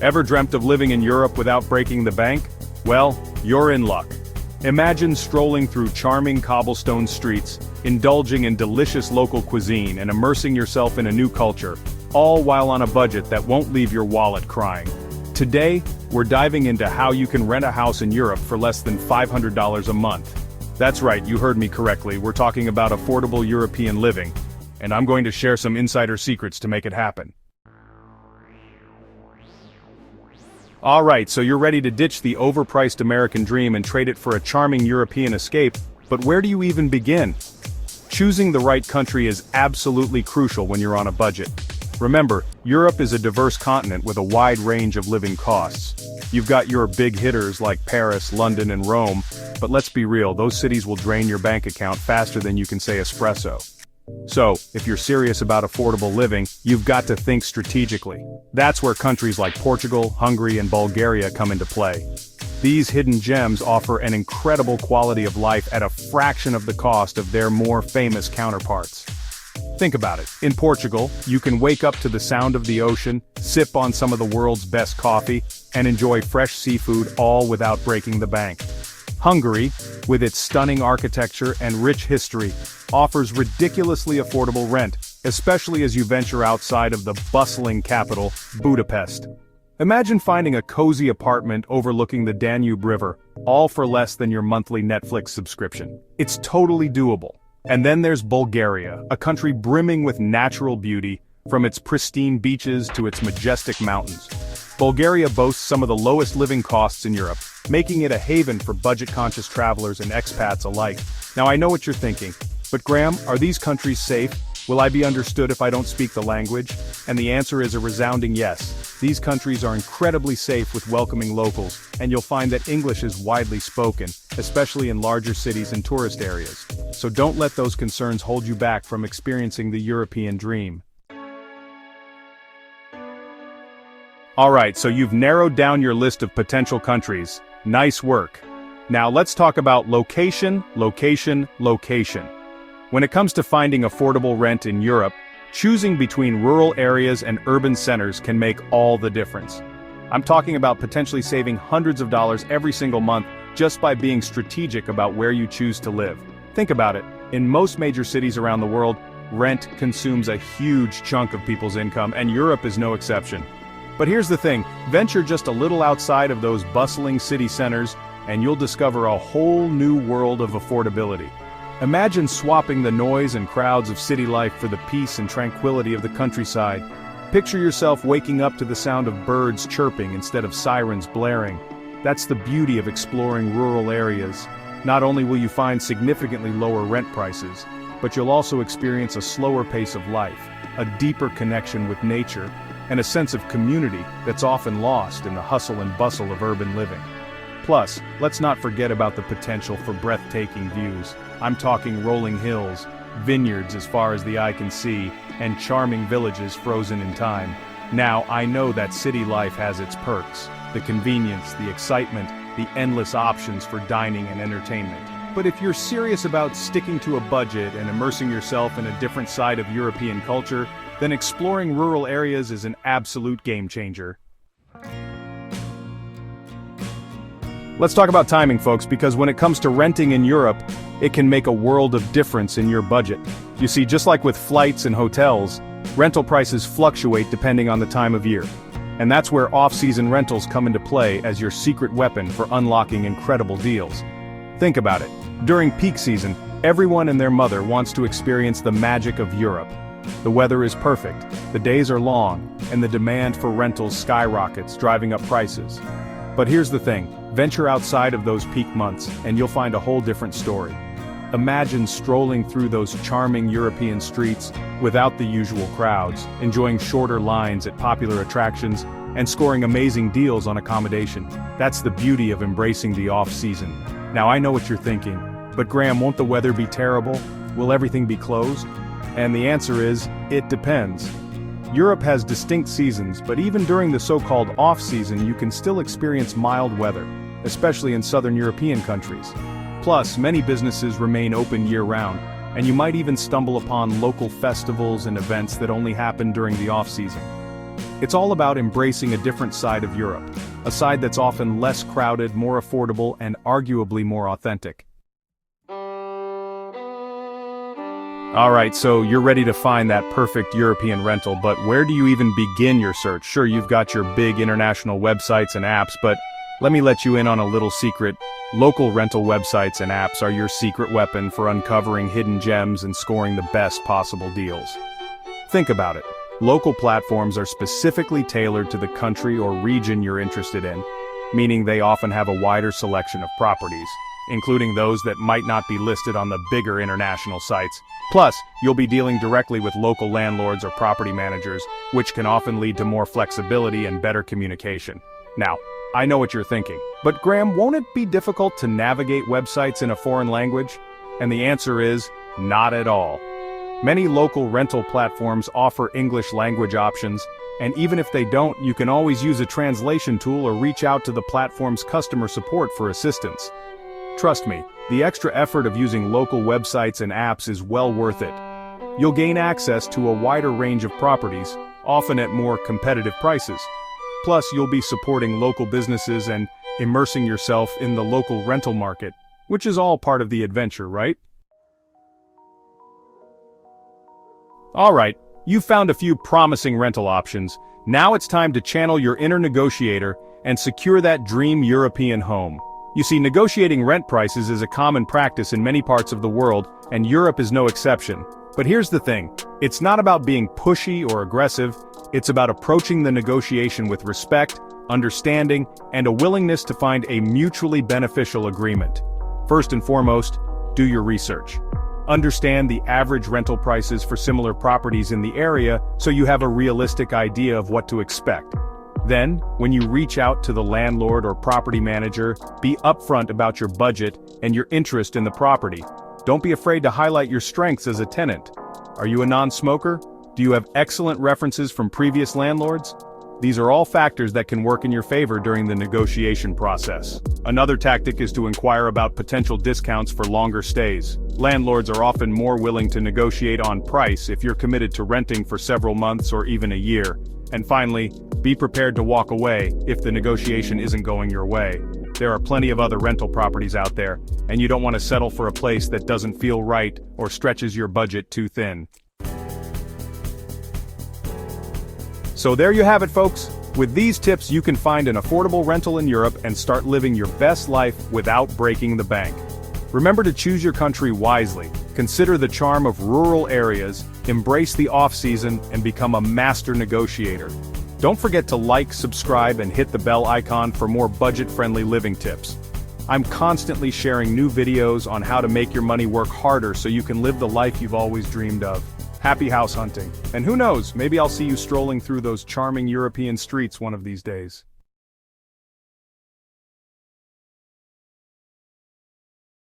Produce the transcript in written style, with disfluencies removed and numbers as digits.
Ever dreamt of living in Europe without breaking the bank? Well, you're in luck. Imagine strolling through charming cobblestone streets, indulging in delicious local cuisine and immersing yourself in a new culture, all while on a budget that won't leave your wallet crying. Today, we're diving into how you can rent a house in Europe for less than $500 a month. That's right, you heard me correctly, we're talking about affordable European living, and I'm going to share some insider secrets to make it happen. Alright, so you're ready to ditch the overpriced American dream and trade it for a charming European escape, but where do you even begin? Choosing the right country is absolutely crucial when you're on a budget. Remember, Europe is a diverse continent with a wide range of living costs. You've got your big hitters like Paris, London, and Rome, but let's be real, those cities will drain your bank account faster than you can say espresso. So, if you're serious about affordable living, you've got to think strategically. That's where countries like Portugal, Hungary, and Bulgaria come into play. These hidden gems offer an incredible quality of life at a fraction of the cost of their more famous counterparts. Think about it. In Portugal, you can wake up to the sound of the ocean, sip on some of the world's best coffee, and enjoy fresh seafood all without breaking the bank. Hungary, with its stunning architecture and rich history, offers ridiculously affordable rent, especially as you venture outside of the bustling capital, Budapest. Imagine finding a cozy apartment overlooking the Danube River, all for less than your monthly Netflix subscription. It's totally doable. And then there's Bulgaria, a country brimming with natural beauty, from its pristine beaches to its majestic mountains. Bulgaria boasts some of the lowest living costs in Europe, making it a haven for budget-conscious travelers and expats alike. Now I know what you're thinking, but Graham, are these countries safe? Will I be understood if I don't speak the language? And the answer is a resounding yes. These countries are incredibly safe with welcoming locals, and you'll find that English is widely spoken, especially in larger cities and tourist areas. So don't let those concerns hold you back from experiencing the European dream. Alright, so you've narrowed down your list of potential countries. Nice work. Now let's talk about location, location, location. When it comes to finding affordable rent in Europe, choosing between rural areas and urban centers can make all the difference. I'm talking about potentially saving hundreds of dollars every single month just by being strategic about where you choose to live. Think about it. In most major cities around the world, rent consumes a huge chunk of people's income, and Europe is no exception. But here's the thing, venture just a little outside of those bustling city centers, and you'll discover a whole new world of affordability. Imagine swapping the noise and crowds of city life for the peace and tranquility of the countryside. Picture yourself waking up to the sound of birds chirping instead of sirens blaring. That's the beauty of exploring rural areas. Not only will you find significantly lower rent prices, but you'll also experience a slower pace of life, a deeper connection with nature, and a sense of community that's often lost in the hustle and bustle of urban living. Plus, let's not forget about the potential for breathtaking views. I'm talking rolling hills, vineyards as far as the eye can see, and charming villages frozen in time. Now, I know that city life has its perks, the convenience, the excitement, the endless options for dining and entertainment. But if you're serious about sticking to a budget and immersing yourself in a different side of European culture, then exploring rural areas is an absolute game changer. Let's talk about timing, folks, because when it comes to renting in Europe, it can make a world of difference in your budget. You see, just like with flights and hotels, rental prices fluctuate depending on the time of year. And that's where off-season rentals come into play as your secret weapon for unlocking incredible deals. Think about it. During peak season, everyone and their mother wants to experience the magic of Europe. The weather is perfect, the days are long, and the demand for rentals skyrockets, driving up prices. But here's the thing, venture outside of those peak months, and you'll find a whole different story. Imagine strolling through those charming European streets without the usual crowds, enjoying shorter lines at popular attractions, and scoring amazing deals on accommodation. That's the beauty of embracing the off-season. Now I know what you're thinking, but Graham, won't the weather be terrible? Will everything be closed? And the answer is, it depends. Europe has distinct seasons, but even during the so-called off-season you can still experience mild weather, especially in southern European countries. Plus, many businesses remain open year-round, and you might even stumble upon local festivals and events that only happen during the off-season. It's all about embracing a different side of Europe, a side that's often less crowded, more affordable, and arguably more authentic. Alright, so you're ready to find that perfect European rental, but where do you even begin your search? Sure, you've got your big international websites and apps, but let me let you in on a little secret. Local rental websites and apps are your secret weapon for uncovering hidden gems and scoring the best possible deals. Think about it. Local platforms are specifically tailored to the country or region you're interested in, meaning they often have a wider selection of properties, including those that might not be listed on the bigger international sites. Plus, you'll be dealing directly with local landlords or property managers, which can often lead to more flexibility and better communication. Now, I know what you're thinking, but Graham, won't it be difficult to navigate websites in a foreign language? And the answer is, not at all. Many local rental platforms offer English language options, and even if they don't, you can always use a translation tool or reach out to the platform's customer support for assistance. Trust me, the extra effort of using local websites and apps is well worth it. You'll gain access to a wider range of properties, often at more competitive prices. Plus, you'll be supporting local businesses and immersing yourself in the local rental market, which is all part of the adventure, right? Alright, you've found a few promising rental options. Now it's time to channel your inner negotiator and secure that dream European home. You see, negotiating rent prices is a common practice in many parts of the world, and Europe is no exception. But here's the thing, it's not about being pushy or aggressive, it's about approaching the negotiation with respect, understanding, and a willingness to find a mutually beneficial agreement. First and foremost, do your research. Understand the average rental prices for similar properties in the area so you have a realistic idea of what to expect. Then, when you reach out to the landlord or property manager, be upfront about your budget and your interest in the property. Don't be afraid to highlight your strengths as a tenant. Are you a non-smoker? Do you have excellent references from previous landlords? These are all factors that can work in your favor during the negotiation process. Another tactic is to inquire about potential discounts for longer stays. Landlords are often more willing to negotiate on price if you're committed to renting for several months or even a year. And finally, be prepared to walk away if the negotiation isn't going your way. There are plenty of other rental properties out there, and you don't want to settle for a place that doesn't feel right or stretches your budget too thin. So there you have it, folks. With these tips, you can find an affordable rental in Europe and start living your best life without breaking the bank. Remember to choose your country wisely, consider the charm of rural areas, embrace the off-season, and become a master negotiator. Don't forget to like, subscribe, and hit the bell icon for more budget-friendly living tips. I'm constantly sharing new videos on how to make your money work harder so you can live the life you've always dreamed of. Happy house hunting. And who knows, maybe I'll see you strolling through those charming European streets one of these days.